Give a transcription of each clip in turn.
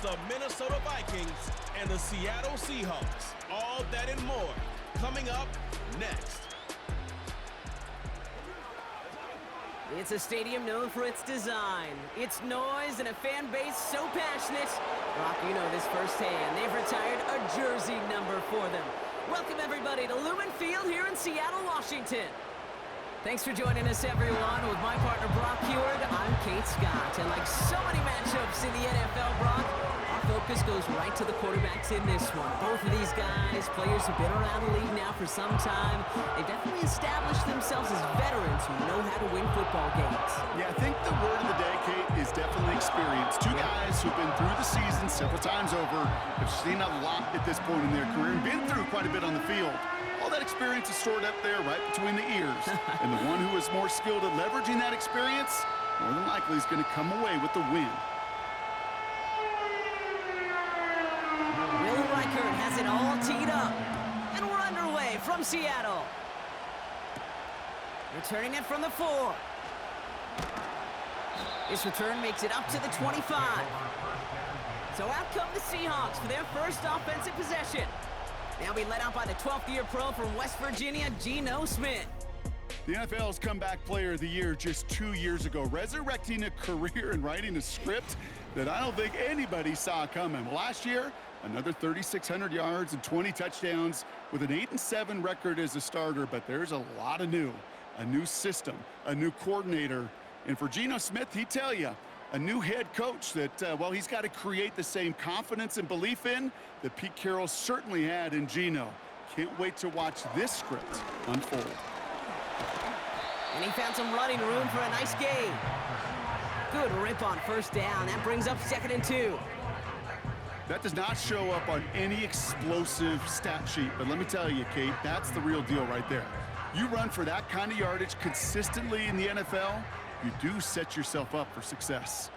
the Minnesota Vikings and the Seattle Seahawks. All that and more coming up next. It's a stadium known for its design, its noise, and a fan base so passionate. Brock, you know this firsthand. They've retired a jersey number for them. Welcome, everybody, to Lumen Field here in Seattle, Washington. Thanks for joining us, everyone. With my partner, Brock Heward, I'm Kate Scott. And like so many matchups in the NFL, Brock, our focus goes right to the quarterbacks in this one. Both of these guys, players who've been around the league now for some time. They've definitely established themselves as veterans who know how to win football games. Yeah, I think the word of the day, Kate, is definitely experience. Two guys who've been through the season several times over, have seen a lot at this point in their career, and been through quite a bit on the field. All that experience is stored up there right between the ears. And the one who is more skilled at leveraging that experience, more than likely is going to come away with the win. Will Reichert has it all teed up. And we're underway from Seattle. Returning it from the 4. This return makes it up to the 25. So out come the Seahawks for their first offensive possession. They'll be led out by the 12th-year pro from West Virginia, Geno Smith. The NFL's Comeback Player of the Year just 2 years ago, resurrecting a career and writing a script that I don't think anybody saw coming. Last year, another 3,600 yards and 20 touchdowns with an 8-7 record as a starter, but there's a lot of new. A new system, a new coordinator. And for Geno Smith, he'd tell you, a new head coach that, well, he's got to create the same confidence and belief in that Pete Carroll certainly had in Geno. Can't wait to watch this script unfold. And he found some running room for a nice gain. Good rip on first down. That brings up 2nd and 2. That does not show up on any explosive stat sheet, but let me tell you, Kate, that's the real deal right there. You run for that kind of yardage consistently in the NFL, you do set yourself up for success.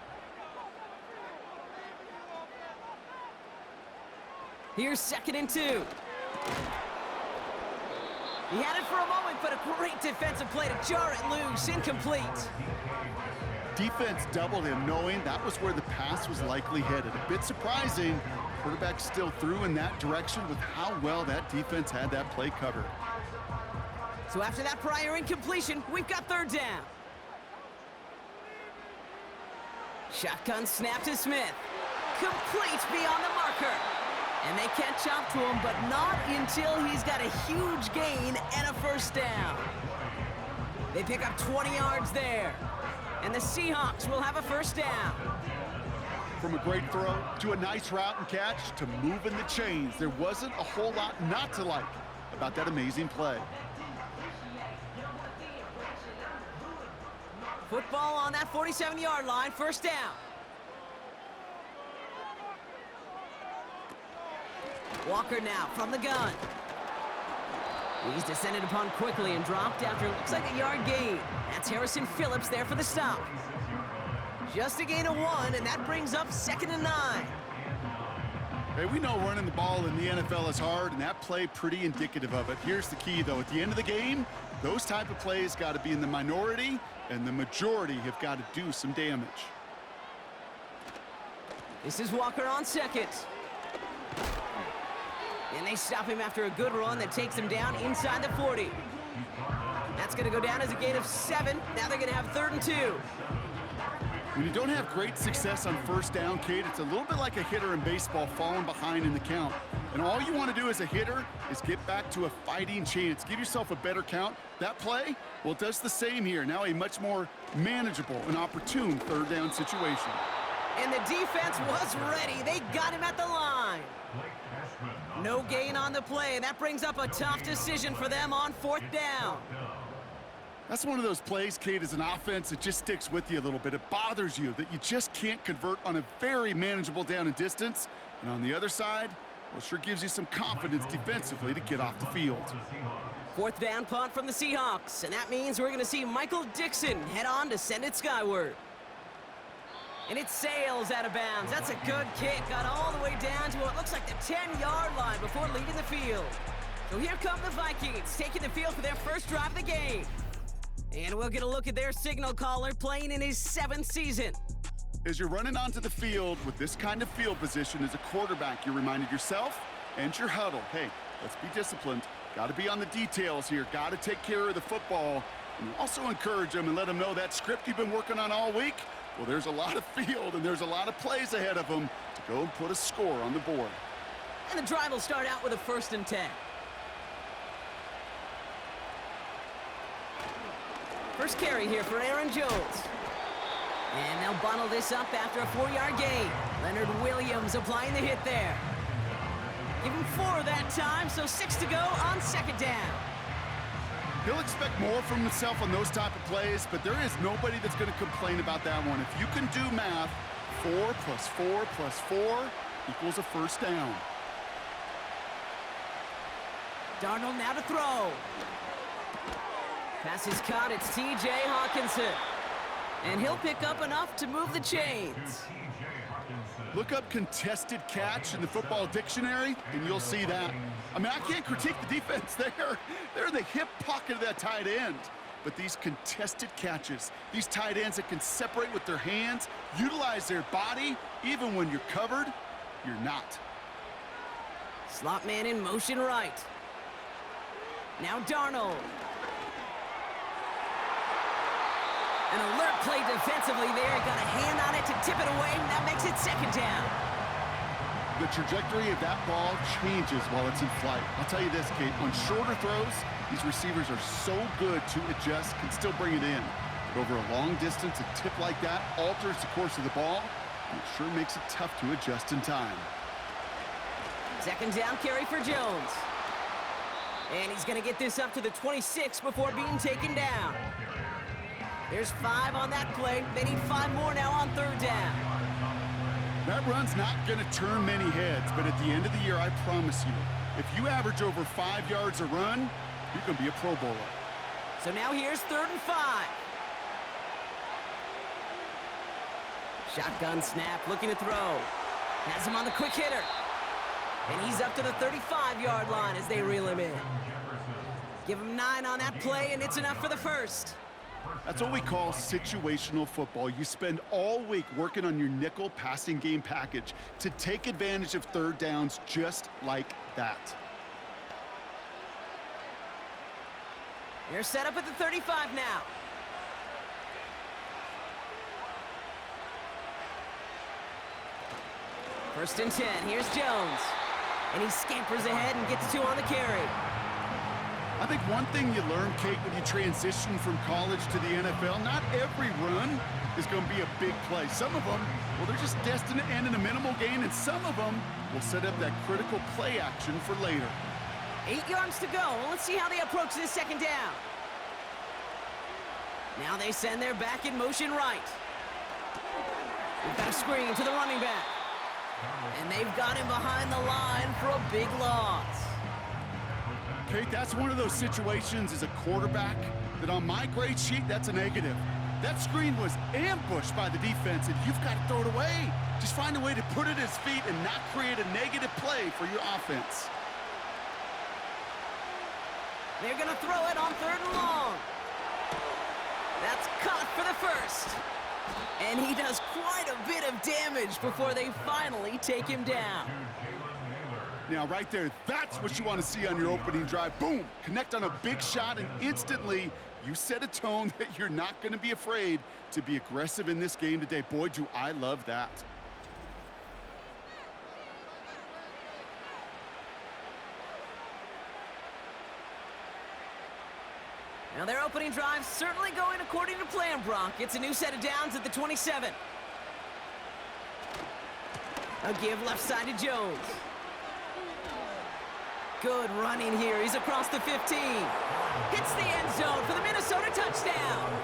Here's 2nd and 2. He had it for a moment, but a great defensive play to jar it loose. Incomplete. Defense doubled him, knowing that was where the pass was likely headed. A bit surprising. Quarterback still threw in that direction with how well that defense had that play covered. So after that prior incompletion, we've got 3rd down. Shotgun snap to Smith. Complete beyond the marker. And they catch up to him, but not until he's got a huge gain and a first down. They pick up 20 yards there. And the Seahawks will have a first down. From a great throw to a nice route and catch to moving the chains, there wasn't a whole lot not to like about that amazing play. Football on that 47-yard line, first down. Walker now from the gun. He's descended upon quickly and dropped after it looks like a yard gain. That's Harrison Phillips there for the stop. Just a gain of 1, and that brings up 2nd and 9. Hey, we know running the ball in the NFL is hard, and that play pretty indicative of it. Here's the key, though. At the end of the game, those type of plays got to be in the minority, and the majority have got to do some damage. This is Walker on 2nd. And they stop him after a good run that takes him down inside the 40. That's going to go down as a gain of 7. Now they're going to have 3rd and 2. When you don't have great success on first down, Kate, it's a little bit like a hitter in baseball falling behind in the count. And all you want to do as a hitter is get back to a fighting chance. Give yourself a better count. That play, well, it does the same here. Now a much more manageable and opportune 3rd down situation. And the defense was ready. They got him at the line. No gain on the play, and that brings up a tough decision for them on 4th down. That's one of those plays, Kate, as an offense, it just sticks with you a little bit. It bothers you that you just can't convert on a very manageable down and distance. And on the other side, well, sure gives you some confidence defensively to get off the field. 4th down punt from the Seahawks, and that means we're going to see Michael Dixon head on to send it skyward. And it sails out of bounds. That's a good kick. Got all the way down to what looks like the 10-yard line before leaving the field. So here come the Vikings, taking the field for their first drive of the game. And we'll get a look at their signal caller playing in his 7th season. As you're running onto the field with this kind of field position as a quarterback, you're reminding yourself and your huddle, hey, let's be disciplined. Got to be on the details here. Got to take care of the football. And also encourage them and let them know that script you've been working on all week, well, there's a lot of field and there's a lot of plays ahead of them to go and put a score on the board. And the drive will start out with a 1st and 10. First carry here for Aaron Jones. And they'll bundle this up after a 4-yard gain. Leonard Williams applying the hit there. Give him 4 that time, so 6 to go on 2nd down. He'll expect more from himself on those type of plays, but there is nobody that's going to complain about that one. If you can do math, 4 plus 4 plus 4 equals a 1st down. Darnold now to throw. Pass is caught. It's T.J. Hawkinson. And he'll pick up enough to move the chains. Look up contested catch in the football dictionary, and you'll see that. I mean, I can't critique the defense there. They're in the hip pocket of that tight end. But these contested catches, these tight ends that can separate with their hands, utilize their body, even when you're covered, you're not. Slot man in motion right. Now Darnold. An alert play defensively there. Got a hand on it to tip it away. That makes it 2nd down. The trajectory of that ball changes while it's in flight. I'll tell you this, Kate, on shorter throws, these receivers are so good to adjust, can still bring it in. But over a long distance, a tip like that alters the course of the ball, and it sure makes it tough to adjust in time. 2nd down carry for Jones. And he's going to get this up to the 26 before being taken down. There's 5 on that play. They need 5 more now on 3rd down. That run's not going to turn many heads, but at the end of the year, I promise you, if you average over 5 yards a run, you're going to be a Pro Bowler. So now here's 3rd and 5. Shotgun snap, looking to throw. Has him on the quick hitter. And he's up to the 35-yard line as they reel him in. Give him 9 on that play, and it's enough for the 1st. That's what we call situational football. You spend all week working on your nickel passing game package to take advantage of 3rd downs just like that. They're set up at the 35 now. First and 10. Here's Jones. And he scampers ahead and gets 2 on the carry. I think one thing you learn, Kate, when you transition from college to the NFL, not every run is going to be a big play. Some of them, well, they're just destined to end in a minimal gain, and some of them will set up that critical play action for later. 8 yards to go. Well, let's see how they approach this 2nd down. Now they send their back in motion right. We've got a screen to the running back. And they've got him behind the line for a big loss. Kate, that's one of those situations as a quarterback that on my grade sheet, that's a negative. That screen was ambushed by the defense, and you've got to throw it away. Just find a way to put it at his feet and not create a negative play for your offense. They're going to throw it on 3rd and long. That's caught for the 1st. And he does quite a bit of damage before they finally take him down. Now, right there, that's what you want to see on your opening drive. Boom! Connect on a big shot, and instantly you set a tone that you're not going to be afraid to be aggressive in this game today. Boy, do I love that. Now their opening drive certainly going according to plan, Bronk. It's a new set of downs at the 27. A give left side to Jones. Good running here. He's across the 15. Hits the end zone for the Minnesota touchdown.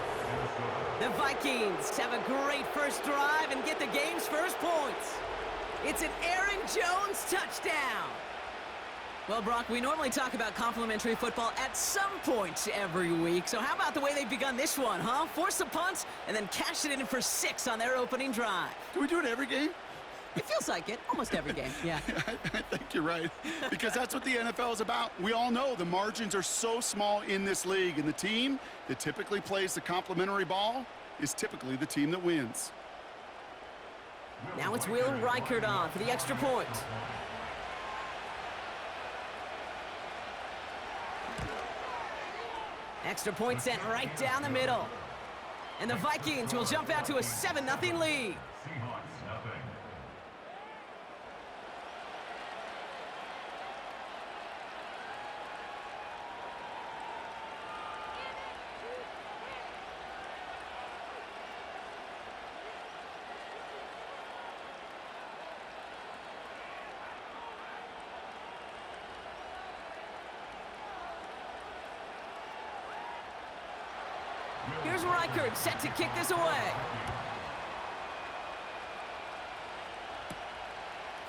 The Vikings have a great first drive and get the game's first points. It's an Aaron Jones touchdown. Well, Brock, we normally talk about complimentary football at some point every week. So how about the way they've begun this one, huh? Force a punt and then cash it in for 6 on their opening drive. Do we do it every game? It feels like it. Almost every game, yeah. I think you're right. Because that's what the NFL is about. We all know the margins are so small in this league. And the team that typically plays the complimentary ball is typically the team that wins. Now it's Will Reichert on for the extra point. Extra point sent right down the middle. And the Vikings will jump out to a 7-0 lead. Here's Reichert set to kick this away.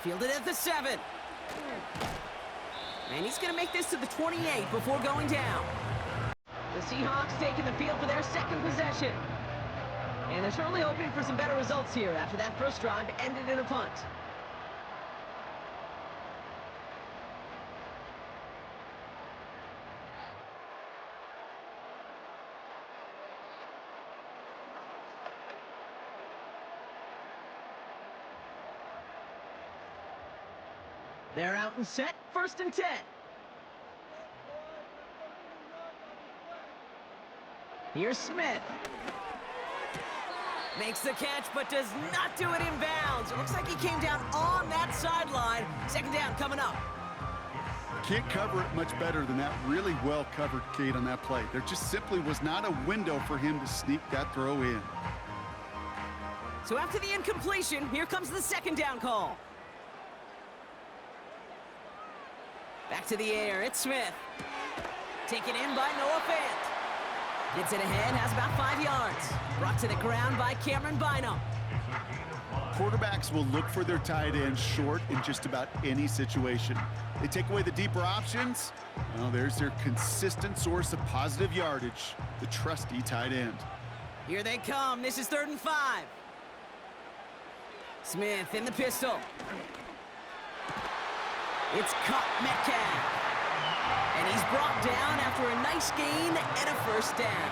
Fielded at the 7. And he's going to make this to the 28 before going down. The Seahawks taking the field for their second possession. And they're certainly hoping for some better results here after that first drive ended in a punt. They're out and set, 1st and 10. Here's Smith. Makes the catch, but does not do it in bounds. It looks like he came down on that sideline. 2nd down coming up. Can't cover it much better than that really well covered Kate on that play. There just simply was not a window for him to sneak that throw in. So after the incompletion, here comes the 2nd down call. Back to the air, it's Smith. Taken in by Noah Fant. Gets it ahead, has about 5 yards. Brought to the ground by Cameron Bynum. Quarterbacks will look for their tight end short in just about any situation. They take away the deeper options. Well, there's their consistent source of positive yardage, the trusty tight end. Here they come. This is 3rd and 5. Smith in the pistol. It's caught Metcalf. And he's brought down after a nice gain and a 1st down.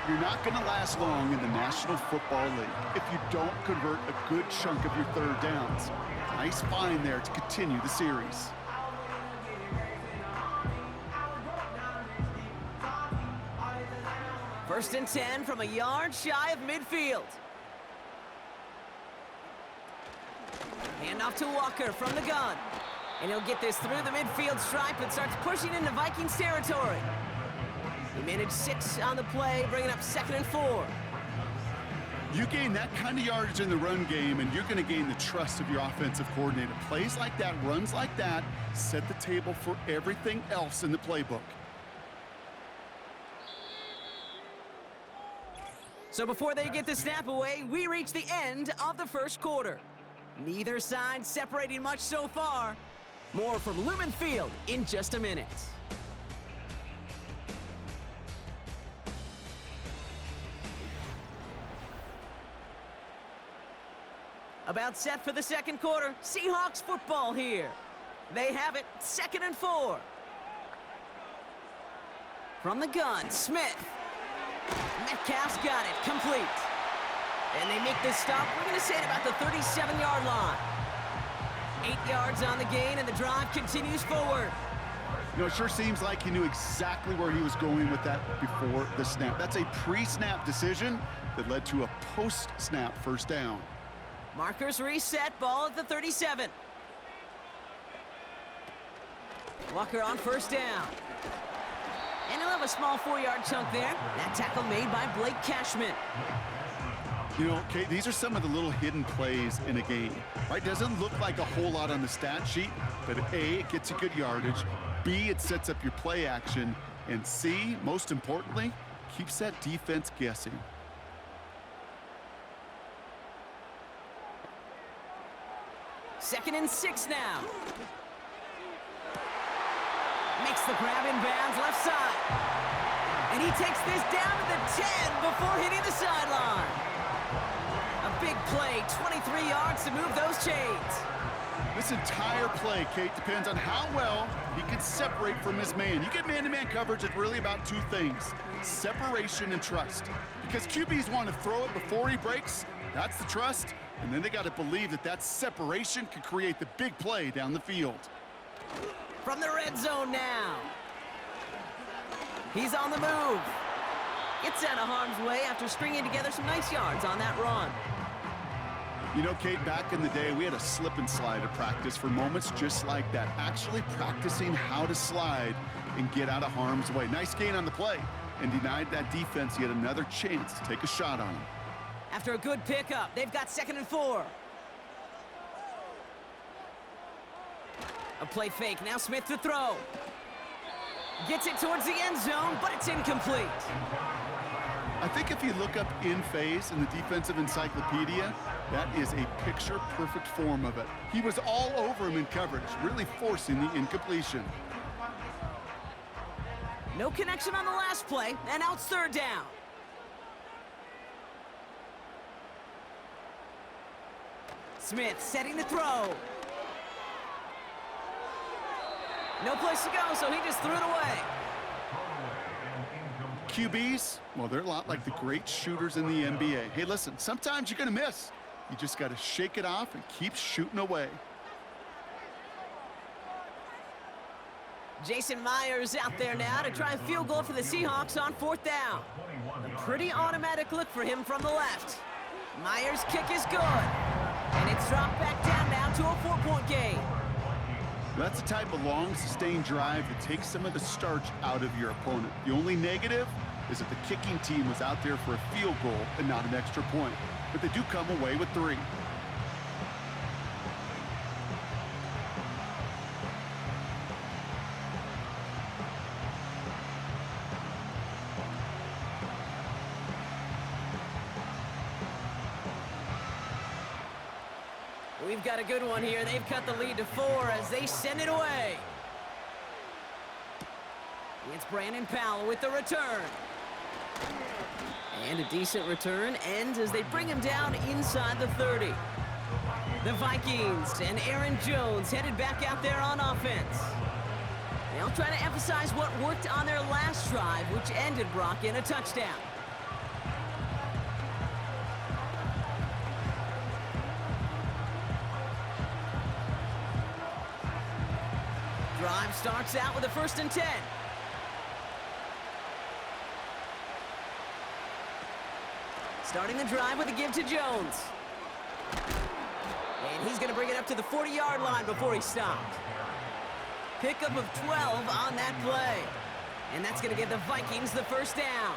You're not going to last long in the National Football League if you don't convert a good chunk of your 3rd downs. Nice find there to continue the series. First and 10 from a yard shy of midfield. Hand off to Walker from the gun. And he'll get this through the midfield stripe and starts pushing into Vikings territory. He managed 6 on the play, bringing up 2nd and 4. You gain that kind of yardage in the run game, and you're going to gain the trust of your offensive coordinator. Plays like that, runs like that, set the table for everything else in the playbook. So before they get the snap away, we reach the end of the 1st quarter. Neither side separating much so far. More from Lumen Field in just a minute. About set for the 2nd quarter. Seahawks football here. They have it, 2nd and 4. From the gun, Smith. Metcalf's got it, complete. And they make this stop, we're going to say, at about the 37-yard line. 8 yards on the gain, and the drive continues forward. You know, it sure seems like he knew exactly where he was going with that before the snap. That's a pre-snap decision that led to a post-snap 1st down. Markers reset, ball at the 37. Walker on 1st down. And he'll have a small 4-yard chunk there. That tackle made by Blake Cashman. You know, Kate, these are some of the little hidden plays in a game, right? Doesn't look like a whole lot on the stat sheet, but A, it gets you good yardage. B, it sets up your play action. And C, most importantly, keeps that defense guessing. Second and 6 now. Makes the grab in bounds left side. And he takes this down to the 10 before hitting the sideline. A big play, 23 yards to move those chains. This entire play, Kate, depends on how well he can separate from his man. You get man-to-man coverage, it's really about two things, separation and trust. Because QBs want to throw it before he breaks, that's the trust, and then they got to believe that that separation can create the big play down the field. From the red zone now. He's on the move. Gets out of harm's way after stringing together some nice yards on that run. You know, Kate, back in the day, we had a slip and slide at practice for moments just like that. Actually practicing how to slide and get out of harm's way. Nice gain on the play and denied that defense yet another chance to take a shot on him. After a good pickup, they've got 2nd and 4. A play fake. Now Smith to throw. Gets it towards the end zone, but it's incomplete. I think if you look up in phase in the defensive encyclopedia, that is a picture-perfect form of it. He was all over him in coverage, really forcing the incompletion. No connection on the last play, and now it's 3rd down. Smith setting the throw. No place to go, so he just threw it away. QBs, well, they're a lot like the great shooters in the NBA. Hey, listen, sometimes you're going to miss. You just got to shake it off and keep shooting away. Jason Myers out there now to try a field goal for the Seahawks on 4th down. A pretty automatic look for him from the left. Myers' kick is good. And it's dropped back down now to a 4-point game. That's the type of long, sustained drive that takes some of the starch out of your opponent. The only negative is that the kicking team was out there for a field goal and not an extra point. But they do come away with 3. We've got a good one here. They've cut the lead to 4 as they send it away. It's Brandon Powell with the return. And a decent return ends as they bring him down inside the 30. The Vikings and Aaron Jones headed back out there on offense. They'll try to emphasize what worked on their last drive, which ended, Brock, in a touchdown. Drive starts out with a 1st and 10. Starting the drive with a give to Jones. And he's going to bring it up to the 40-yard line before he stopped. Pickup of 12 on that play. And that's going to give the Vikings the 1st down.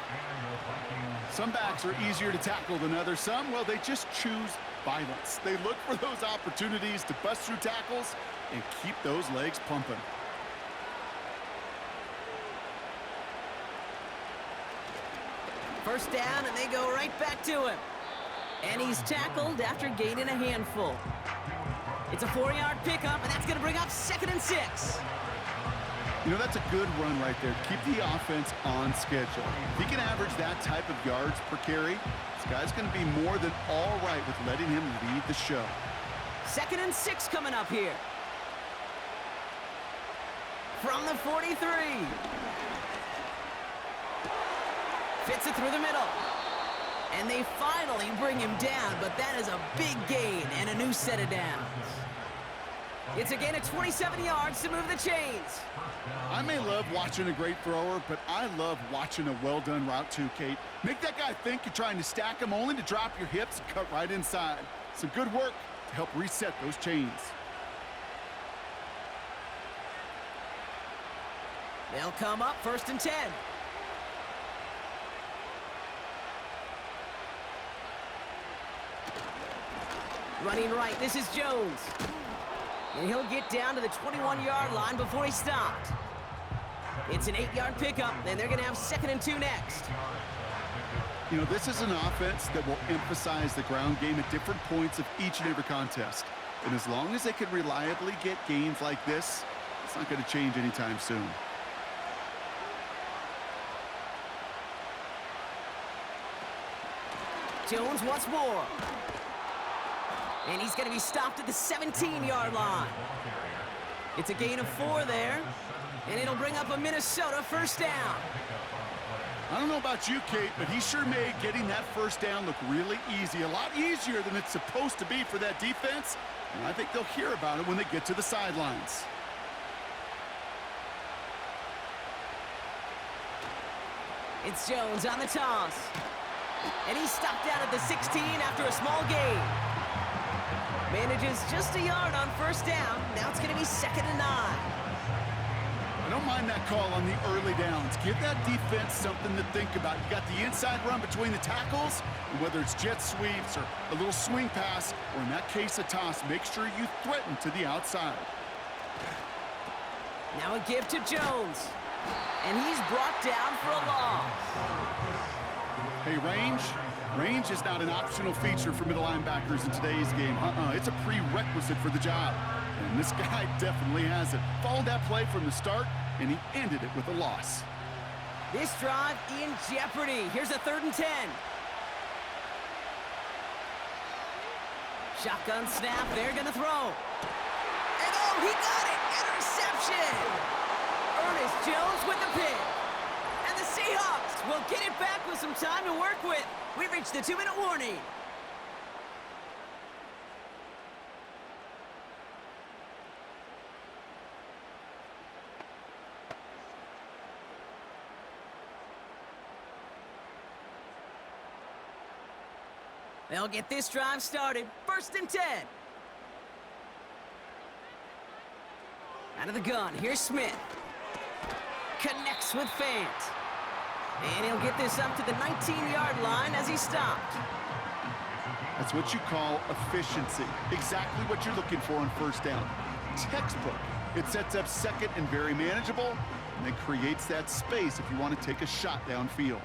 Some backs are easier to tackle than others. Some, well, they just choose violence. They look for those opportunities to bust through tackles and keep those legs pumping. First down, and they go right back to him. And he's tackled after gaining a handful. It's a 4-yard pickup, and that's going to bring up 2nd and 6. You know, that's a good run right there. Keep the offense on schedule. If he can average that type of yards per carry, this guy's going to be more than all right with letting him lead the show. 2nd and 6 coming up here. From the 43. Fits it through the middle. And they finally bring him down, but that is a big gain and a new set of downs. It's a gain of 27 yards to move the chains. I may love watching a great thrower, but I love watching a well-done route too, Kate. Make that guy think you're trying to stack him only to drop your hips and cut right inside. Some good work to help reset those chains. They'll come up 1st and 10. Running right, this is Jones. And he'll get down to the 21-yard line before he stopped. It's an 8-yard pickup, and they're going to have 2nd and 2 next. You know, this is an offense that will emphasize the ground game at different points of each and every contest. And as long as they can reliably get gains like this, it's not going to change anytime soon. Jones once more. And he's going to be stopped at the 17-yard line. It's a gain of 4 there, and it'll bring up a Minnesota first down. I don't know about you, Kate, but he sure made getting that first down look really easy. A lot easier than it's supposed to be for that defense. And I think they'll hear about it when they get to the sidelines. It's Jones on the toss. And he's stopped down at the 16 after a small gain. Manages just a yard on first down. Now it's going to be 2nd and 9. I don't mind that call on the early downs. Give that defense something to think about. You got the inside run between the tackles, and whether it's jet sweeps or a little swing pass, or in that case a toss, make sure you threaten to the outside. Now a give to Jones. And he's brought down for a loss. Hey, range is not an optional feature for middle linebackers in today's game. It's a prerequisite for the job. And this guy definitely has it. Followed that play from the start, and he ended it with a loss. This drive in jeopardy. Here's a 3rd and 10. Shotgun snap. They're going to throw. And oh, he got it. Interception. Ernest Jones with the pick. And the Seahawks will get it back with some time to work with. We've reached the 2-minute warning. They'll get this drive started. 1st and 10. Out of the gun, here's Smith. Connects with Fant. And he'll get this up to the 19-yard line as he stopped. That's what you call efficiency. Exactly what you're looking for on first down. Textbook. It sets up 2nd and very manageable, and then creates that space if you want to take a shot downfield.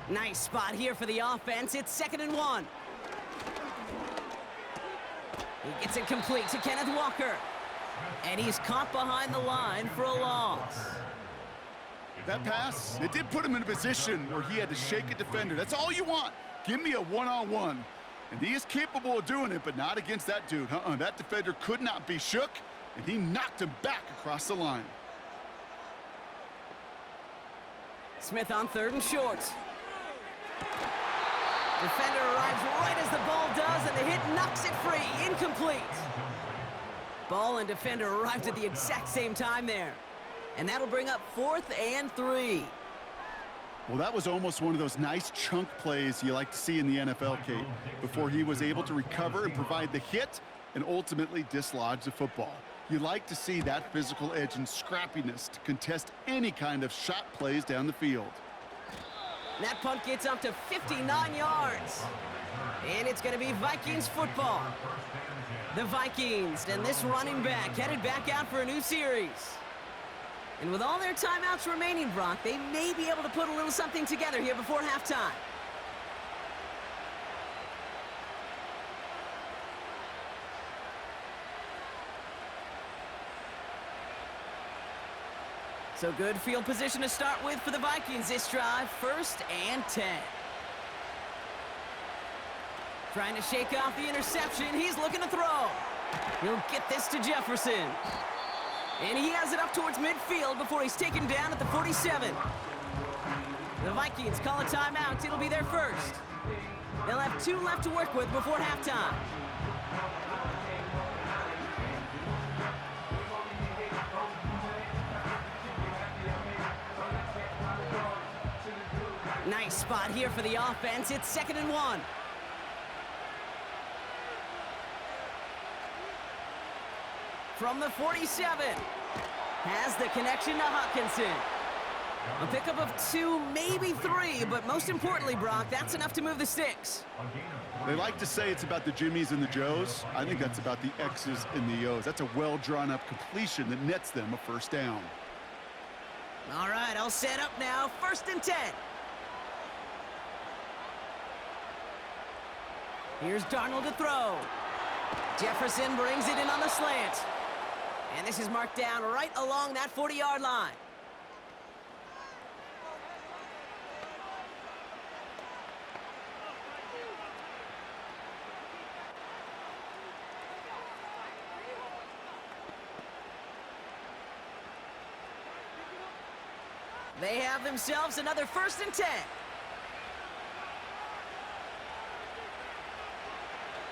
Nice spot here for the offense. It's 2nd and 1. He gets it complete to Kenneth Walker. And he's caught behind the line for a loss. That pass, it did put him in a position where he had to shake a defender. That's all you want. Give me a one-on-one. And he is capable of doing it, but not against that dude. That defender could not be shook, and he knocked him back across the line. Smith on 3rd and short. Defender arrives right as the ball does, and the hit knocks it free. Incomplete. Ball and defender arrived at the exact same time there. And that'll bring up 4th and 3. Well, that was almost one of those nice chunk plays you like to see in the NFL, Kate, before he was able to recover and provide the hit and ultimately dislodge the football. You like to see that physical edge and scrappiness to contest any kind of shot plays down the field. That punt gets up to 59 yards. And it's going to be Vikings football. The Vikings and this running back headed back out for a new series. And with all their timeouts remaining, Brock, they may be able to put a little something together here before halftime. So good field position to start with for the Vikings this drive. 1st and 10. Trying to shake off the interception. He's looking to throw. He'll get this to Jefferson. And he has it up towards midfield before he's taken down at the 47. The Vikings call a timeout. It'll be their first. They'll have 2 left to work with before halftime. Nice spot here for the offense. It's 2nd and 1. From the 47. Has the connection to Hawkinson. A pickup of 2, maybe 3, but most importantly, Brock, that's enough to move the sticks. They like to say it's about the Jimmies and the Joes. I think that's about the X's and the O's. That's a well-drawn-up completion that nets them a first down. All right, I'll set up now. 1st and 10. Here's Darnold to throw. Jefferson brings it in on the slant. And this is marked down right along that 40-yard line. They have themselves another 1st and 10.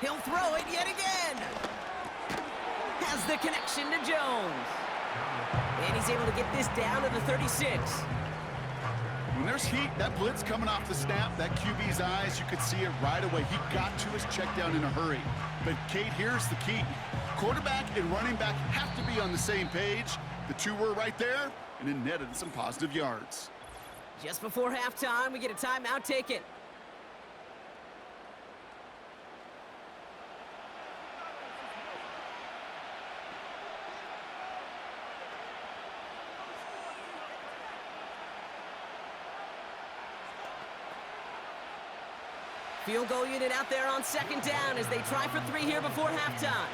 He'll throw it yet again. Has the connection to Jones. And he's able to get this down to the 36. When there's heat, that blitz coming off the snap, that QB's eyes, you could see it right away. He got to his check down in a hurry. But, Kate, here's the key. Quarterback and running back have to be on the same page. The two were right there, and it netted some positive yards. Just before halftime, we get a timeout taken. Field goal unit out there on 2nd down as they try for 3 here before halftime.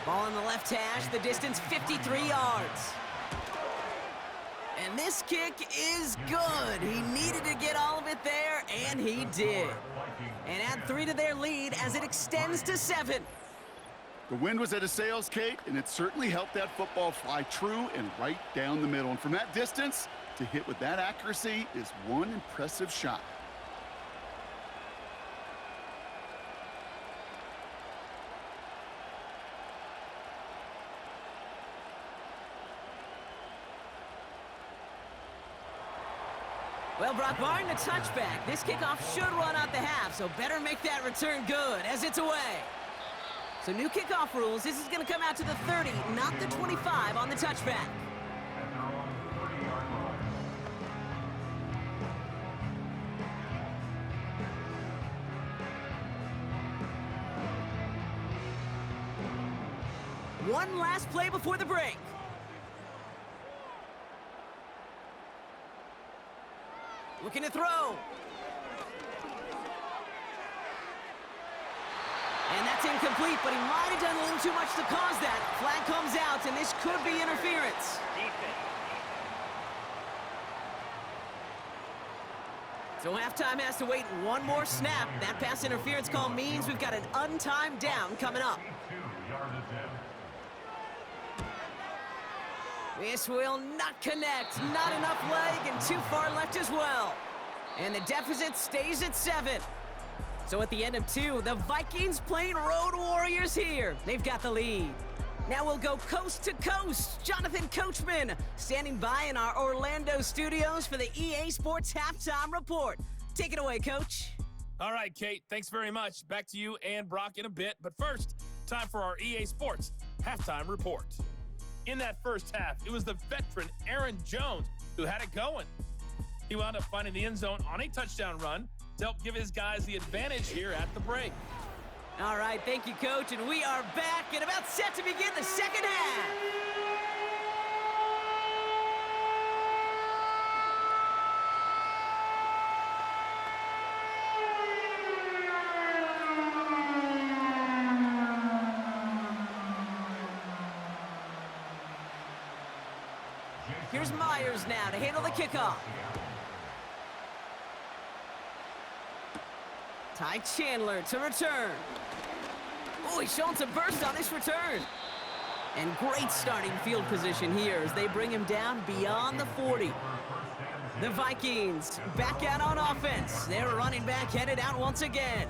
Ball on the left hash, the distance 53 yards. And this kick is good. He needed to get all of it there, and he did. And add 3 to their lead as it extends to 7. The wind was at his sails, Kate, and it certainly helped that football fly true and right down the middle. And from that distance, to hit with that accuracy is one impressive shot. Well, Brock, barring the touchback, this kickoff should run out the half, so better make that return good as it's away. So new kickoff rules, this is going to come out to the 30, not the 25 on the touchback. One last play before the break. Looking to throw. And that's incomplete, but he might have done a little too much to cause that. Flag comes out, and this could be interference. So halftime has to wait one more snap. That pass interference call means we've got an untimed down coming up. This will not connect. Not enough leg and too far left as well. And the deficit stays at 7. So at the end of 2, the Vikings playing Road Warriors here. They've got the lead. Now we'll go coast to coast. Jonathan Coachman standing by in our Orlando studios for the EA Sports Halftime Report. Take it away, Coach. All right, Kate, thanks very much. Back to you and Brock in a bit. But first, time for our EA Sports Halftime Report. In that first half, it was the veteran Aaron Jones who had it going. He wound up finding the end zone on a touchdown run to help give his guys the advantage here at the break. All right, thank you, Coach, and we are back and about set to begin the second half. Here's Myers now to handle the kickoff. Ty Chandler to return. Oh, he's showing some burst on this return. And great starting field position here as they bring him down beyond the 40. The Vikings back out on offense. Their running back headed out once again.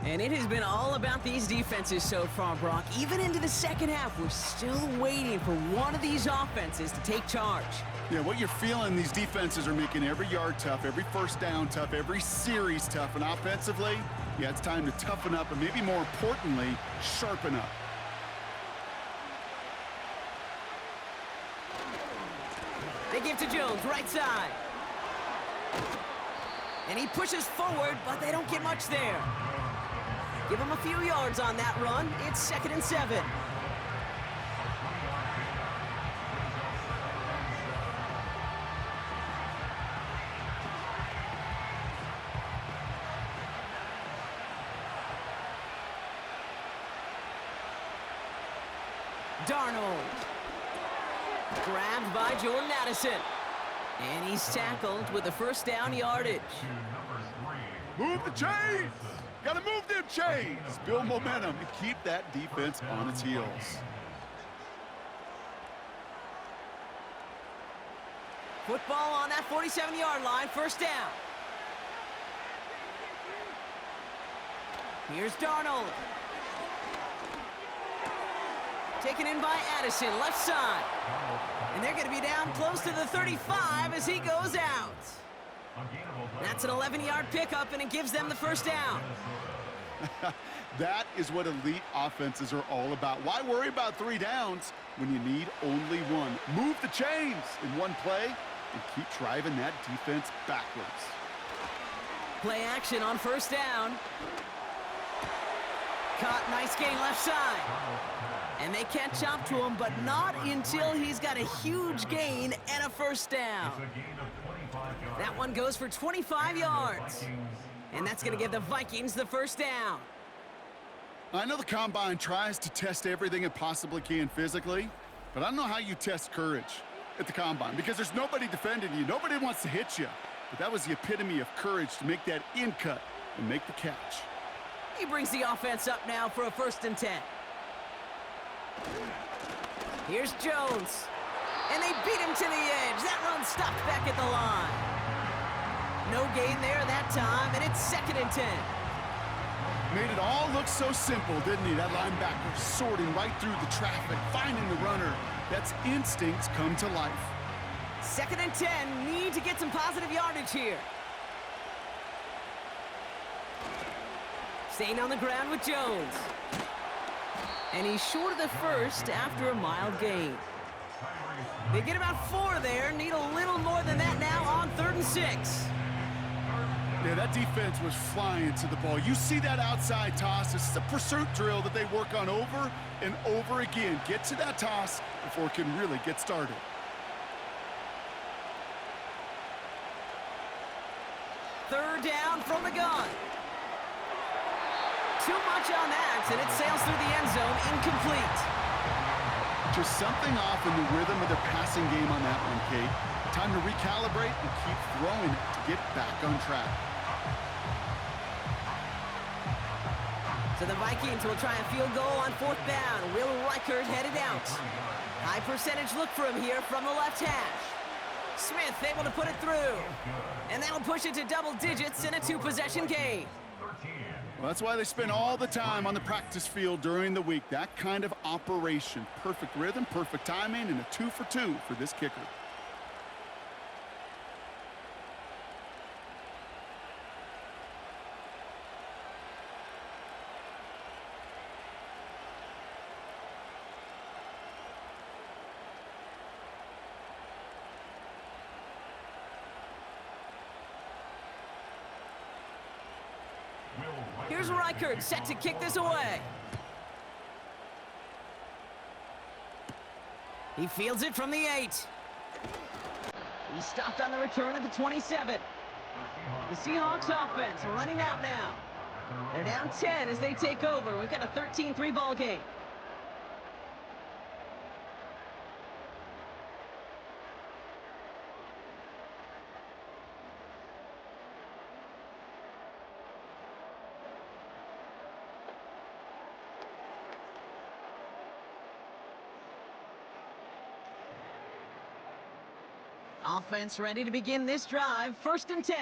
And it has been all about these defenses so far, Brock. Even into the second half, we're still waiting for one of these offenses to take charge. Yeah, what you're feeling, these defenses are making every yard tough, every first down tough, every series tough. And offensively, yeah, it's time to toughen up and maybe more importantly, sharpen up. They give to Jones, right side. And he pushes forward, but they don't get much there. Give him a few yards on that run. It's 2nd and 7. Darnold. Grabbed by Jordan Addison. And he's tackled with the first down yardage. Move the chains! Gotta move them chains! Build momentum and keep that defense on its heels. Football on that 47-yard line, first down. Here's Darnold. Taken in by Addison, left side. And they're going to be down close to the 35 as he goes out. That's an 11-yard pickup, and it gives them the first down. That is what elite offenses are all about. Why worry about 3 downs when you need only one? Move the chains in one play and keep driving that defense backwards. Play action on first down. Caught, nice gain left side. And they catch up to him, but not until he's got a huge gain and a first down. That one goes for 25 yards. And that's going to give the Vikings the first down. I know the Combine tries to test everything it possibly can physically, but I don't know how you test courage at the Combine because there's nobody defending you. Nobody wants to hit you. But that was the epitome of courage to make that in cut and make the catch. He brings the offense up now for a 1st and 10. Here's Jones. And they beat him to the edge. That run stopped back at the line. No gain there that time, and it's 2nd and 10. Made it all look so simple, didn't he? That linebacker sorting right through the traffic, finding the runner. That's instincts come to life. 2nd and 10, need to get some positive yardage here. Staying on the ground with Jones. And he's short of the first after a mild gain. They get about 4 there, need a little more than that now on 3rd and 6. Yeah, that defense was flying to the ball. You see that outside toss. This is a pursuit drill that they work on over and over again. Get to that toss before it can really get started. Third down from the gun. Too much on that, and it sails through the end zone, incomplete. Just something off in the rhythm of their passing game on that one, Kate. Time to recalibrate and keep throwing it to get back on track. So the Vikings will try a field goal on 4th down. Will Reichert headed out. High percentage look for him here from the left hash. Smith able to put it through. And that'll push it to double digits in a 2-possession game. Well, that's why they spend all the time on the practice field during the week. That kind of operation. Perfect rhythm, perfect timing, and a 2 for 2 for this kicker. Here's Reichert set to kick this away. He fields it from the 8. He stopped on the return at the 27. The Seahawks offense running out now. They're down 10 as they take over. We've got a 13-3 ball game. Offense ready to begin this drive. 1st and 10.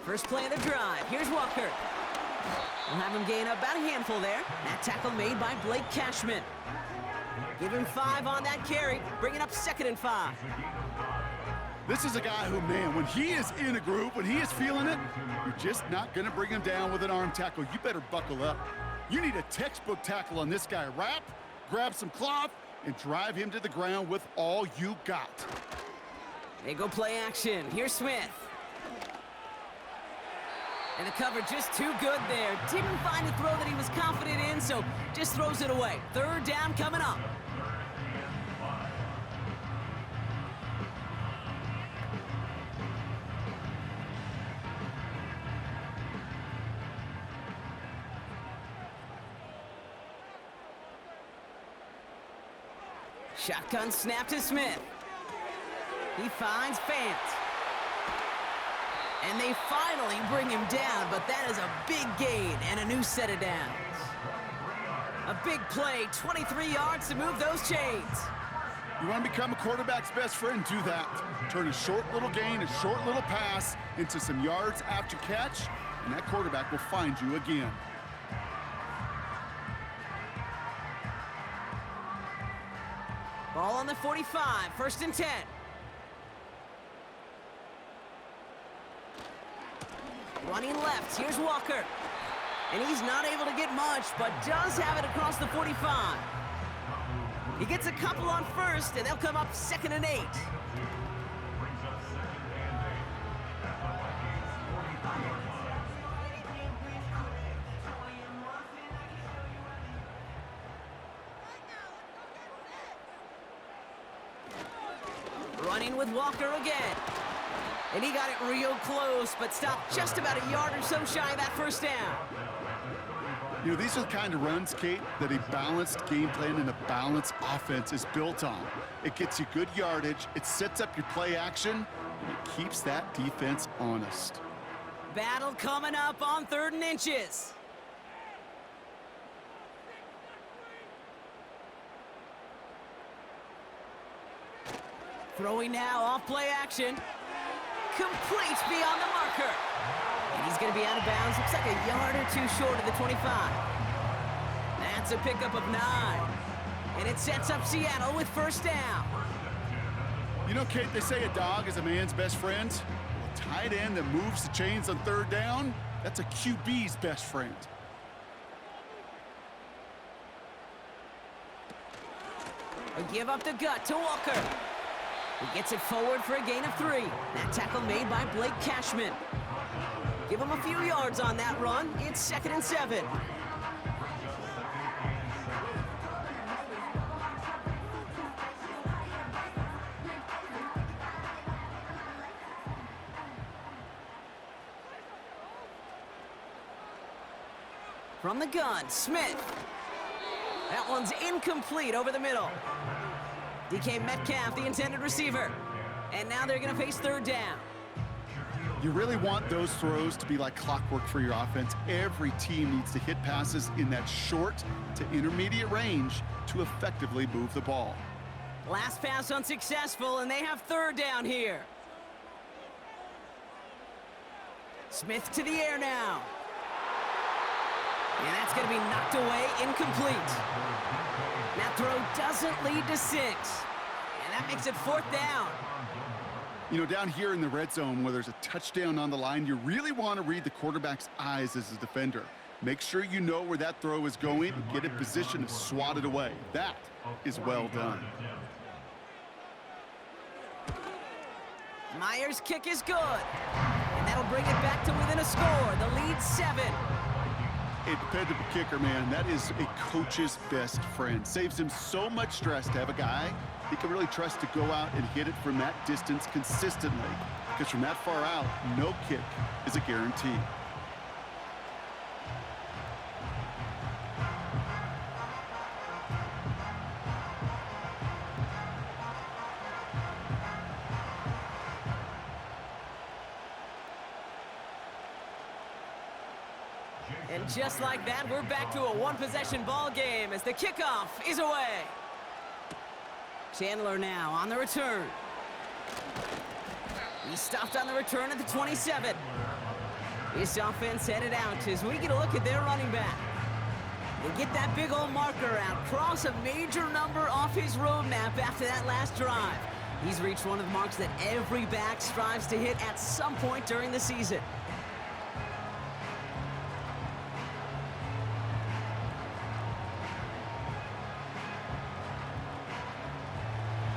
First play of the drive. Here's Walker. We'll have him gain about a handful there. That tackle made by Blake Cashman. Give him 5 on that carry. Bringing up 2nd and 5. This is a guy who, man, when he is in a groove, when he is feeling it, you're just not going to bring him down with an arm tackle. You better buckle up. You need a textbook tackle on this guy. Wrap, grab some cloth, and drive him to the ground with all you got. They go play action. Here's Smith. And the cover just too good there. Didn't find a throw that he was confident in, so just throws it away. 3rd down coming up. Shotgun snap to Smith. He finds Fant. And they finally bring him down, but that is a big gain and a new set of downs. A big play, 23 yards to move those chains. You want to become a quarterback's best friend? Do that. Turn a short little gain, a short little pass into some yards after catch, and that quarterback will find you again. Ball on the 45, 1st and 10. Running left, here's Walker. And he's not able to get much, but does have it across the 45. He gets a couple on 1st, and they'll come up 2nd and 8. Running with Walker again. And he got it real close, but stopped just about a yard or so shy of that 1st down. You know, these are the kind of runs, Kate, that a balanced game plan and a balanced offense is built on. It gets you good yardage, it sets up your play action, and it keeps that defense honest. Battle coming up on 3rd and inches. Throwing now off play action. Complete beyond the marker. And he's going to be out of bounds. Looks like a yard or 2 short of the 25. That's a pickup of 9. And it sets up Seattle with 1st down. You know, Kate, they say a dog is a man's best friend. Well, a tight end that moves the chains on 3rd down, that's a QB's best friend. A give up the gut to Walker. He gets it forward for a gain of 3. That tackle made by Blake Cashman. Give him a few yards on that run. It's 2nd and 7. From the gun, Smith. That one's incomplete over the middle. DK Metcalf, the intended receiver. And now they're going to face 3rd down. You really want those throws to be like clockwork for your offense. Every team needs to hit passes in that short to intermediate range to effectively move the ball. Last pass unsuccessful, and they have 3rd down here. Smith to the air now. And that's going to be knocked away, incomplete. That throw doesn't lead to 6. And that makes it 4th down. You know, down here in the red zone where there's a touchdown on the line, you really want to read the quarterback's eyes as a defender. Make sure you know where that throw is going and get in position to swat it away. That is well done. Myers' kick is good. And that'll bring it back to within a score. The lead's 7. A dependable kicker, man, that is a coach's best friend. Saves him so much stress to have a guy he can really trust to go out and hit it from that distance consistently. Because from that far out, no kick is a guarantee. And just like that, we're back to a one-possession ball game as the kickoff is away. Chandler now on the return. He stopped on the return at the 27. This offense headed out as we get a look at their running back. They get that big old marker out, cross a major number off his roadmap after that last drive. He's reached one of the marks that every back strives to hit at some point during the season.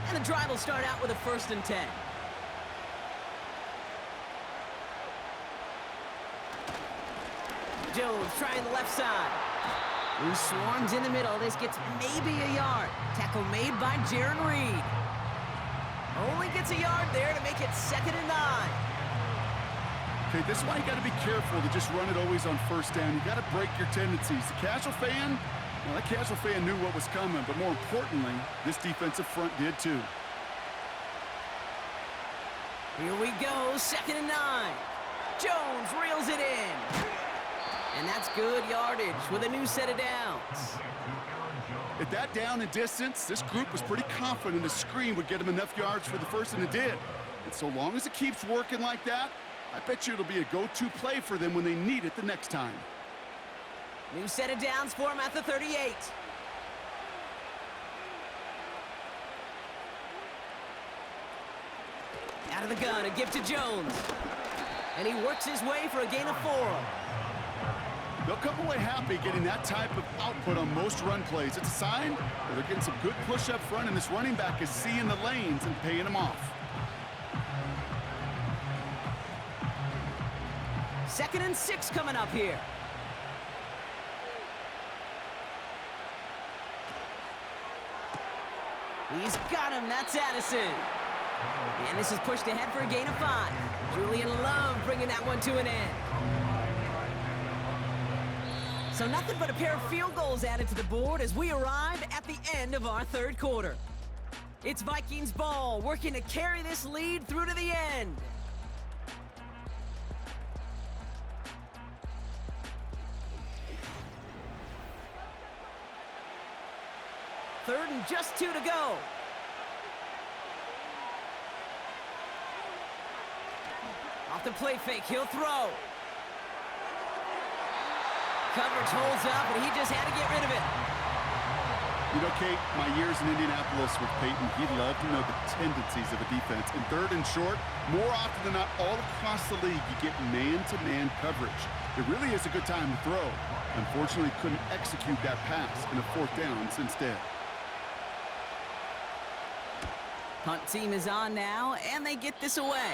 And the drive will start out with a 1st and 10. Jones trying the left side. He swarms in the middle. This gets maybe a yard. Tackle made by Jaron Reed. Only gets a yard there to make it 2nd and 9. Okay, this is why you got to be careful to just run it always on 1st down. You got to break your tendencies. The casual fan, well, that casual fan knew what was coming, but more importantly, this defensive front did too. Here we go, 2nd and 9. Jones reels it in. And that's good yardage with a new set of downs. At that down and distance, this group was pretty confident the screen would get them enough yards for the first, and it did. And so long as it keeps working like that, I bet you it'll be a go-to play for them when they need it the next time. New set of downs for him at the 38. Out of the gun, a gift to Jones. And he works his way for a gain of 4. They'll come away happy getting that type of output on most run plays. It's a sign that they're getting some good push up front, and this running back is seeing the lanes and paying them off. 2nd and 6 coming up here. He's got him. That's Addison. And this is pushed ahead for a gain of 5. Julian Love bringing that one to an end. So nothing but a pair of field goals added to the board as we arrive at the end of our 3rd quarter. It's Vikings ball, working to carry this lead through to the end. Third and just 2 to go. Off the play fake, he'll throw. Coverage holds up, and he just had to get rid of it. You know, Kate, my years in Indianapolis with Peyton, he loved to know the tendencies of a defense. In 3rd and short, more often than not, all across the league, you get man-to-man coverage. It really is a good time to throw. Unfortunately, couldn't execute that pass in a 4th down instead. Punt team is on now, and they get this away.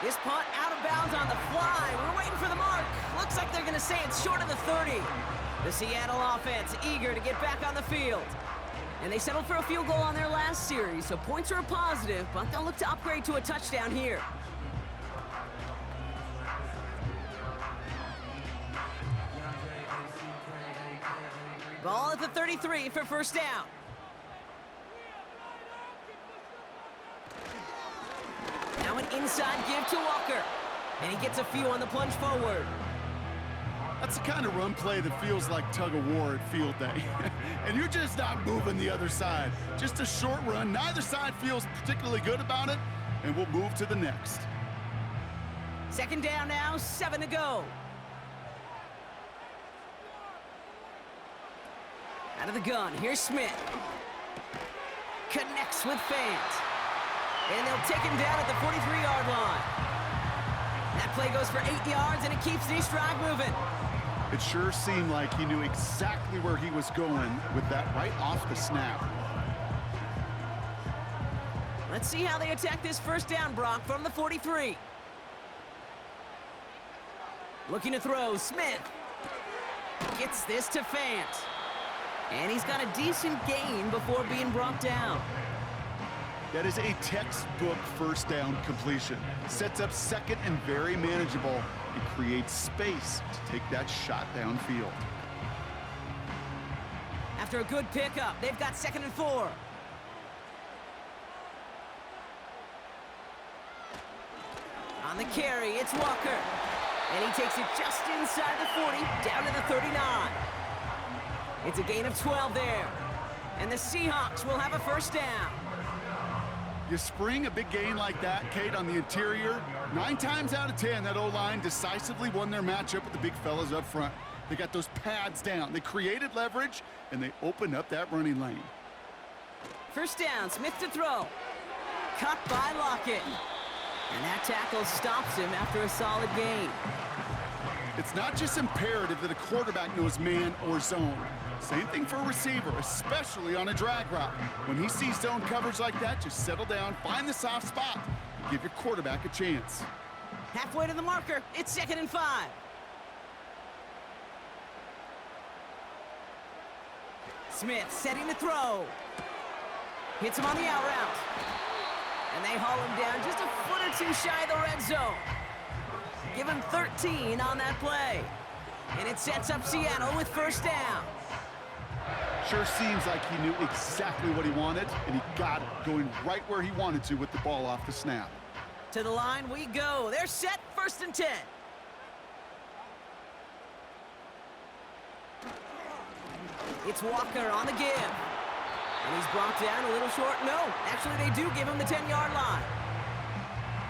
This punt out of bounds on the fly. We're waiting for the mark. Looks like they're going to say it's short of the 30. The Seattle offense eager to get back on the field. And they settled for a field goal on their last series, so points are a positive, but they'll look to upgrade to a touchdown here. Ball at the 33 for 1st down. Now an inside give to Walker. And he gets a few on the plunge forward. That's the kind of run play that feels like tug-of-war at field day. And you're just not moving the other side. Just a short run. Neither side feels particularly good about it, and we'll move to the next. 2nd down now, 7 to go. Out of the gun, here's Smith. Connects with Fant. And they'll take him down at the 43-yard line. That play goes for 8 yards, and it keeps this drive moving. It sure seemed like he knew exactly where he was going with that right off the snap. Let's see how they attack this 1st down, Brock, from the 43. Looking to throw, Smith. Gets this to Fant. And he's got a decent gain before being brought down. That is a textbook 1st down completion. Sets up 2nd and very manageable and creates space to take that shot downfield. After a good pickup, they've got 2nd and 4. On the carry, it's Walker. And he takes it just inside the 40, down to the 39. It's a gain of 12 there. And the Seahawks will have a 1st down. You spring a big gain like that, Kate, on the interior, 9 times out of 10, that O-line decisively won their matchup with the big fellas up front. They got those pads down. They created leverage, and they opened up that running lane. 1st down, Smith to throw. Cut by Lockett. And that tackle stops him after a solid gain. It's not just imperative that a quarterback knows man or zone. Same thing for a receiver, especially on a drag route. When he sees zone coverage like that, just settle down, find the soft spot, and give your quarterback a chance. Halfway to the marker, it's 2nd and 5. Smith setting to throw. Hits him on the out route. And they haul him down just a foot or 2 shy of the red zone. Give him 13 on that play. And it sets up Seattle with 1st down. Sure seems like he knew exactly what he wanted, and he got it, going right where he wanted to with the ball off the snap. To the line we go. They're set, 1st and 10. It's Walker on the give. And he's brought down a little short. No, actually they do give him the 10-yard line.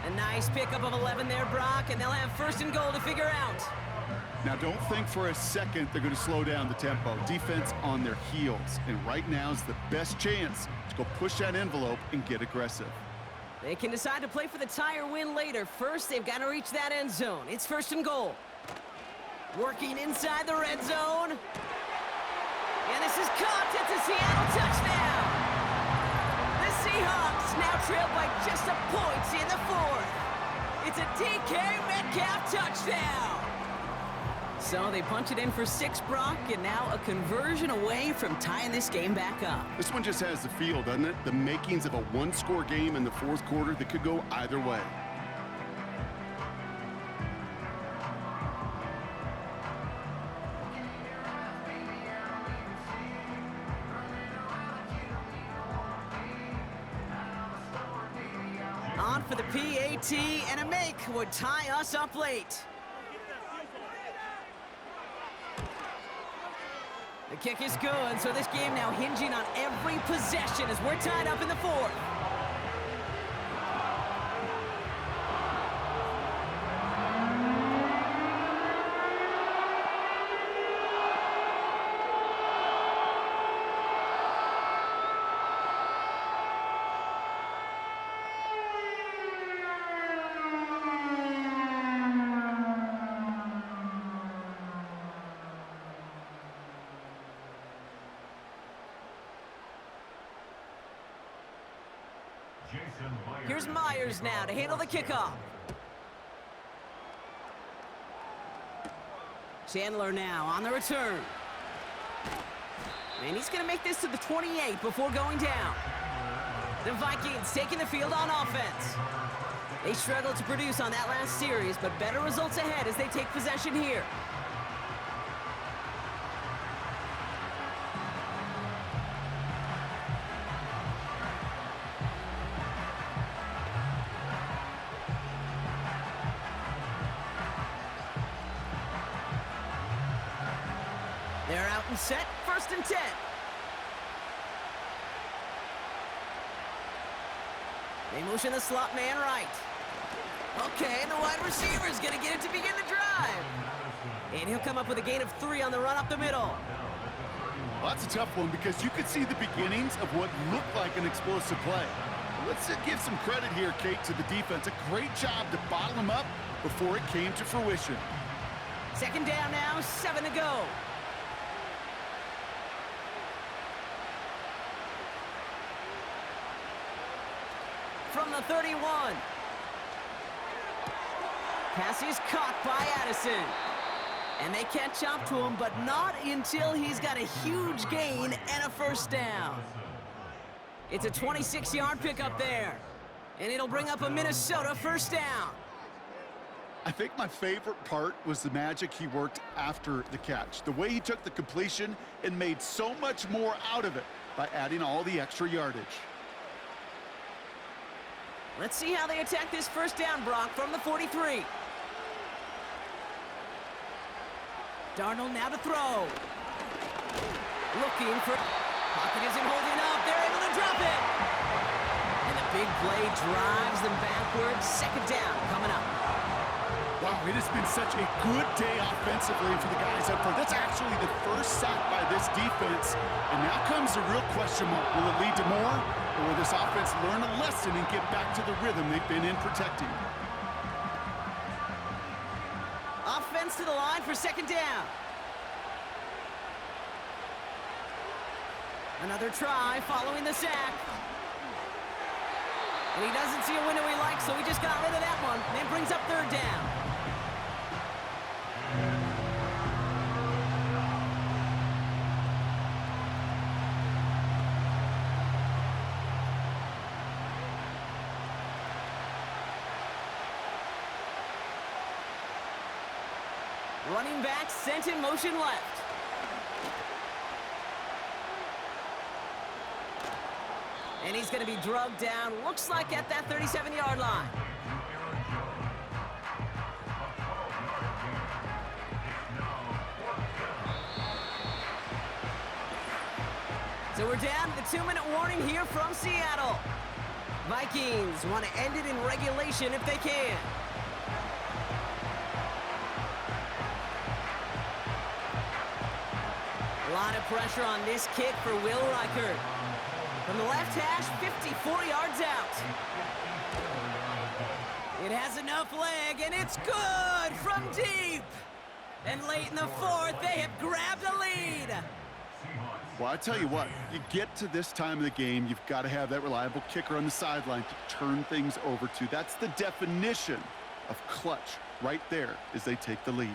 A nice pickup of 11 there, Brock, and they'll have first and goal to figure out. Now, don't think for a second they're going to slow down the tempo. Defense on their heels. And right now is the best chance to go push that envelope and get aggressive. They can decide to play for the tie or win later. First, they've got to reach that end zone. It's first and goal. Working inside the red zone. And this is caught. It's a Seattle touchdown. The Seahawks now trail by just a point in the fourth. It's a DK Metcalf touchdown. So they punch it in for 6, Brock, and now a conversion away from tying this game back up. This one just has the feel, doesn't it? The makings of a one-score game in the fourth quarter that could go either way. On for the PAT, and a make would tie us up late. The kick is good, so this game now hinging on every possession as we're tied up in the fourth. Here's Myers now to handle the kickoff. Chandler now on the return. And he's going to make this to the 28 before going down. The Vikings taking the field on offense. They struggled to produce on that last series, but better results ahead as they take possession here. They're out and set, first and 10. They motion the slot man right. Okay, and the wide receiver's gonna get it to begin the drive. And he'll come up with a gain of 3 on the run up the middle. Well, that's a tough one because you could see the beginnings of what looked like an explosive play. Let's give some credit here, Kate, to the defense. A great job to bottle him up before it came to fruition. Second down now, 7 to go. From the 31. Pass is caught by Addison. And they catch up to him, but not until he's got a huge gain and a first down. It's a 26-yard pickup there. And it'll bring up a Minnesota first down. I think my favorite part was the magic he worked after the catch. The way he took the completion and made so much more out of it by adding all the extra yardage. Let's see how they attack this first down, Brock, from the 43. Darnold now to throw. Looking for... Pocket isn't holding up. They're able to drop it. And the big play drives them backwards. Second down coming up. Wow, it has been such a good day offensively for the guys up front. That's actually the first sack by this defense. And now comes the real question mark. Will it lead to more? Or will this offense learn a lesson and get back to the rhythm they've been in protecting? Offense to the line for second down. Another try following the sack. And he doesn't see a window he likes, so he just got rid of that one. And it brings up third down. Running back sent in motion left. And he's going to be drugged down, looks like at that 37-yard line. we're down to the 2-minute warning here from Seattle. Vikings want to end it in regulation if they can. A lot of pressure on this kick for Will Reichert. From the left hash, 54 yards out. It has enough leg, and it's good from deep. And late in the fourth, they have grabbed a lead. Well, I tell you what, you get to this time of the game, you've got to have that reliable kicker on the sideline to turn things over to. That's the definition of clutch right there as they take the lead.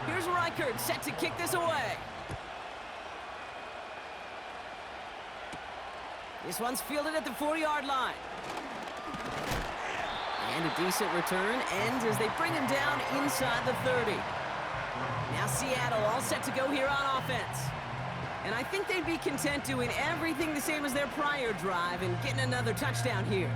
Here's Reichert set to kick this away. This one's fielded at the 4-yard line. And a decent return ends as they bring him down inside the 30. Now Seattle all set to go here on offense. And I think they'd be content doing everything the same as their prior drive and getting another touchdown here.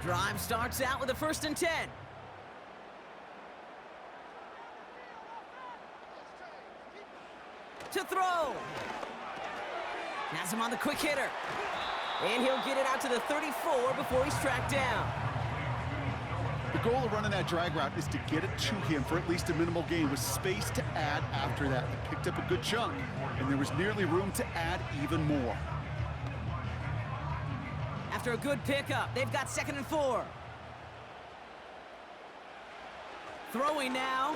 Drive starts out with a 1st and 10. To throw. Has him on the quick hitter. And he'll get it out to the 34 before he's tracked down. The goal of running that drag route is to get it to him for at least a minimal gain with space to add after that. They picked up a good chunk, and there was nearly room to add even more. After a good pickup, they've got 2nd and 4. Throwing now.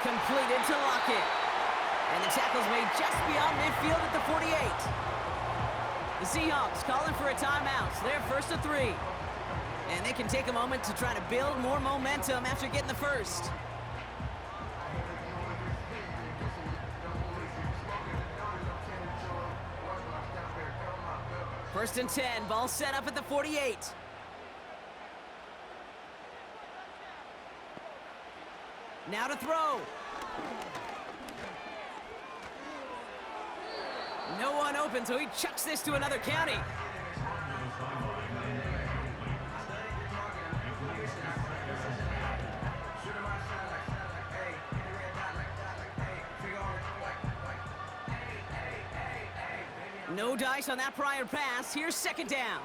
Completed to Lockett. And the tackle's made just beyond midfield at the 48. The Seahawks calling for a timeout. So they're 1st and 3. And they can take a moment to try to build more momentum after getting the first. First and 10, ball set up at the 48. Now to throw. No one open, so he chucks this to another county. No dice on that prior pass. Here's 2nd down.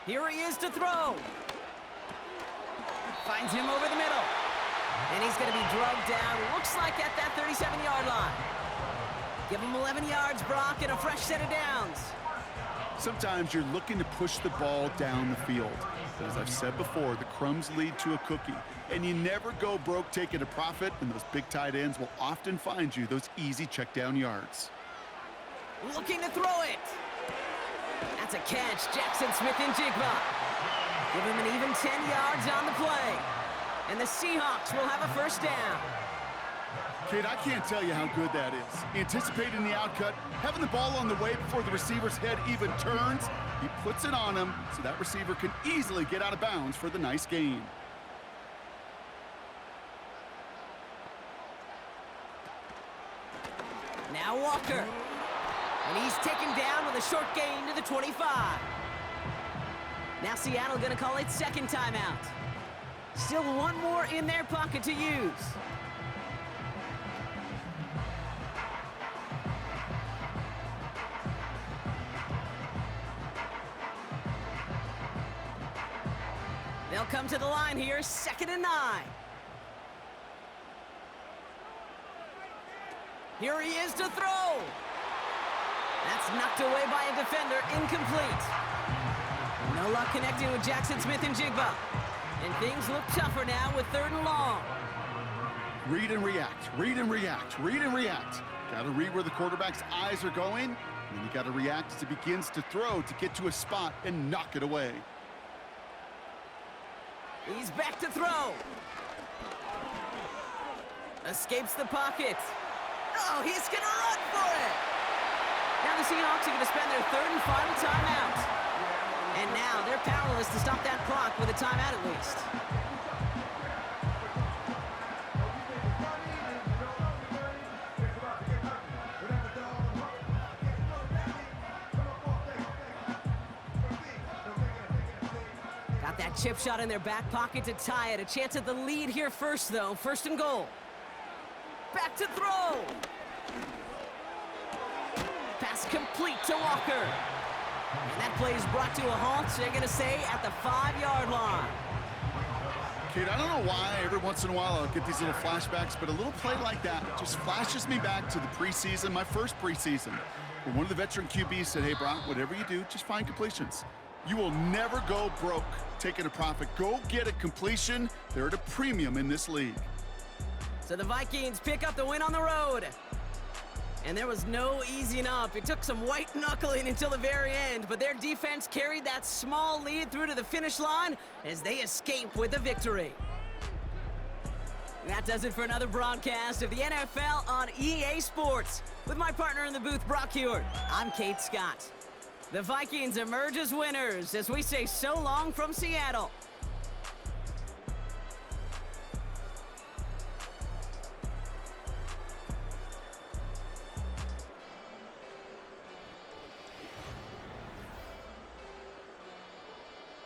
Here he is to throw. Finds him over the middle. And he's going to be drugged down, looks like at that 37-yard line. Give him 11 yards, Brock, and a fresh set of downs. Sometimes you're looking to push the ball down the field. But as I've said before, the crumbs lead to a cookie. And you never go broke taking a profit, and those big tight ends will often find you those easy check down yards. Looking to throw it. That's a catch, Jackson Smith-Njigba. Give him an even 10 yards on the play. And the Seahawks will have a 1st down. Kid, I can't tell you how good that is. Anticipating the outcut, having the ball on the way before the receiver's head even turns, he puts it on him so that receiver can easily get out of bounds for the nice gain. Now Walker. And he's taken down with a short gain to the 25. Now Seattle going to call it 2nd timeout. Still one more in their pocket to use. They'll come to the line here, 2nd and 9. Here he is to throw. That's knocked away by a defender, incomplete. No luck connecting with Jackson Smith-Njigba. And things look tougher now with 3rd and long. Read and react, read and react, read and react. Got to read where the quarterback's eyes are going, and then you got to react as he begins to throw to get to a spot and knock it away. He's back to throw. Escapes the pocket. Oh, he's going to run for it. Now the Seahawks are going to spend their third and final timeout. And now they're powerless to stop that clock with a timeout at least. Got that chip shot in their back pocket to tie it. A chance at the lead here first, though. First and goal. Back to throw. Pass complete to Walker. And that play is brought to a halt, so they're going to say at the 5-yard line. Kate, I don't know why every once in a while I'll get these little flashbacks, but a little play like that just flashes me back to the preseason, my first preseason, where one of the veteran QBs said, hey, Brock, whatever you do, just find completions. You will never go broke taking a profit. Go get a completion. They're at a premium in this league. So the Vikings pick up the win on the road. And there was no easing up. It took some white knuckling until the very end, but their defense carried that small lead through to the finish line as they escape with the victory. That does it for another broadcast of the NFL on EA Sports. With my partner in the booth, Brock Hewitt, I'm Kate Scott. The Vikings emerge as winners as we say so long from Seattle.